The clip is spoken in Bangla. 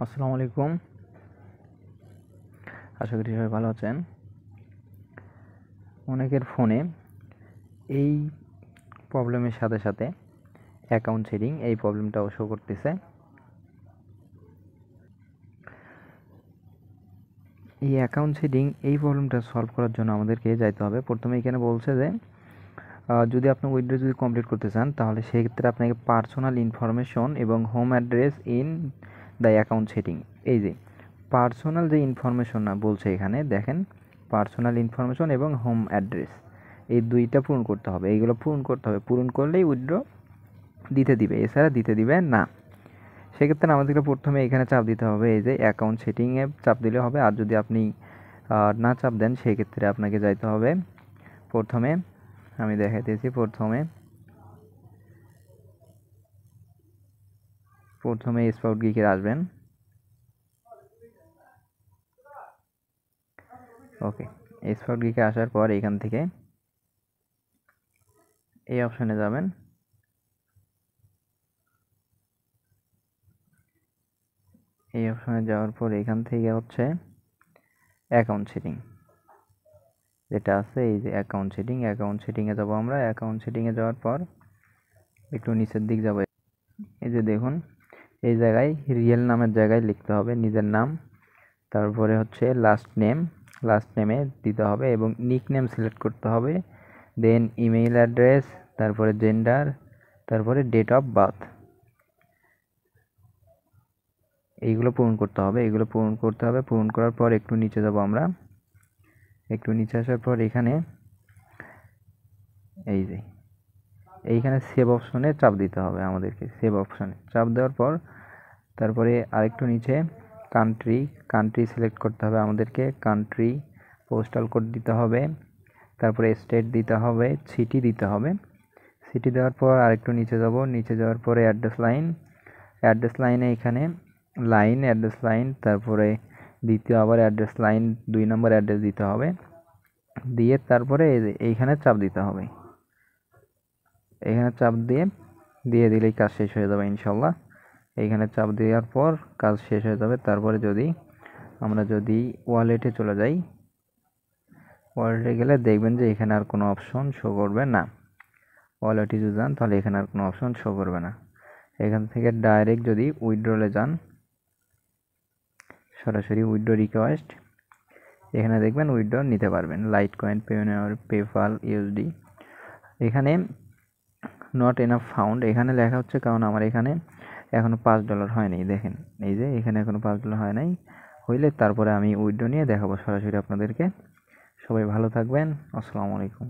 আসসালামু আলাইকুম। আশা করি সবাই ভালো আছেন। অনেকের ফোনে এই প্রবলেমের সাথে সাথে অ্যাকাউন্ট সেটিং এই প্রবলেমটাও শো করতেছে। এই অ্যাকাউন্ট সেটিং এই প্রবলেমটা সলভ করার জন্য আমাদেরকে যাইতে হবে। প্রথমে এখানে বলছে যে যদি আপনি উইথড্র যদি কমপ্লিট করতে চান তাহলে সেক্ষেত্রে আপনাকে পার্সোনাল ইনফরমেশন এবং home address in the account setting, এই যে পার্সোনাল যে ইনফরমেশন না বলছে এখানে দেখেন, পার্সোনাল ইনফরমেশন এবং হোম অ্যাড্রেস এই দুইটা পূরণ করতে হবে। এইগুলো পূরণ করতে হবে, পূরণ করলেই উইথড্র দিতে দিবে, এছাড়া দিতে দিবে না। সেক্ষেত্রে আমাদেরকে প্রথমে এখানে চাপ দিতে হবে, এই যে অ্যাকাউন্ট সেটিংয়ে চাপ দিলে হবে। আর যদি আপনি না চাপ দেন সেক্ষেত্রে আপনাকে যাইতে হবে প্রথমে, আমি দেখাইতেছি, প্রথমে স্পাউট গিকে আসবেন। ওকে, স্পাউট গিকে আসার পর এখান থেকে এই অপশানে যাবেন। এই অপশানে যাওয়ার পর এখান থেকে হচ্ছে অ্যাকাউন্ট সেটিং যেটা আছে, এই যে অ্যাকাউন্ট সেটিংয়ে যাবো আমরা। অ্যাকাউন্ট সেটিংয়ে যাওয়ার পর একটু নিচের দিক যাবো। এই যে দেখুন, এই জায়গায় রিয়েল নামের জায়গায় লিখতে হবে নিজের নাম, তারপরে হচ্ছে লাস্ট নেমে দিতে হবে এবং নিক নেম সিলেক্ট করতে হবে, দেন ইমেইল অ্যাড্রেস, তারপরে জেন্ডার, তারপরে ডেট অফ বার্থ, এইগুলো পূরণ করতে হবে। পূরণ করার পর একটু নিচে যাব আমরা। একটু নিচে আসার পর এখানে এই যে এইখানে সেভ অপশনে চাপ দিতে হবে আমাদেরকে। সেভ অপশনে চাপ দেওয়ার পর তারপরে আরেকটু নিচে কান্ট্রি সিলেক্ট করতে হবে আমাদেরকে। কান্ট্রি, পোস্টাল কোড দিতে হবে, তারপরে স্টেট দিতে হবে, সিটি দিতে হবে। সিটি দেওয়ার পর আরেকটু নিচে যাব। নিচে যাওয়ার পরে অ্যাড্রেস লাইনে এখানে অ্যাড্রেস লাইন, তারপরে দ্বিতীয় আবার অ্যাড্রেস লাইন 2 নম্বর অ্যাড্রেস দিতে হবে, দিয়ে তারপরে এইখানে চাপ দিতে হবে। এখানে চাপ দিয়ে দিলেই কাজ শেষ হয়ে যাবে ইনশাল্লাহ। এইখানে চাপ দেওয়ার পর কাজ শেষ হয়ে যাবে। তারপরে আমরা যদি ওয়ালেটে চলে যাই, ওয়ালেটে গেলে দেখবেন যে এখানে আর কোনো অপশন শো করবে না। ওয়ালেটে যদি যান তাহলে এখানে আর কোনো অপশন শো করবে না। এখান থেকে ডাইরেক্ট যদি উইথড্রলে যান, সরাসরি উইথড্র রিকোয়েস্ট, এখানে দেখবেন উইথড্র নিতে পারবেন। Light coin, PayPal, USD. এখানে নট এনাফ ফাউন্ড এখানে লেখা হচ্ছে কারণ আমার এখানে এখনো $5 হয়নি। দেখেন এই যে এখানে এখনো $5 হয় নাই, হইলে তারপরে আমি উইথড্র নিয়ে দেখাবো সরাসরি আপনাদেরকে। সবাই ভালো থাকবেন। আসসালামু আলাইকুম।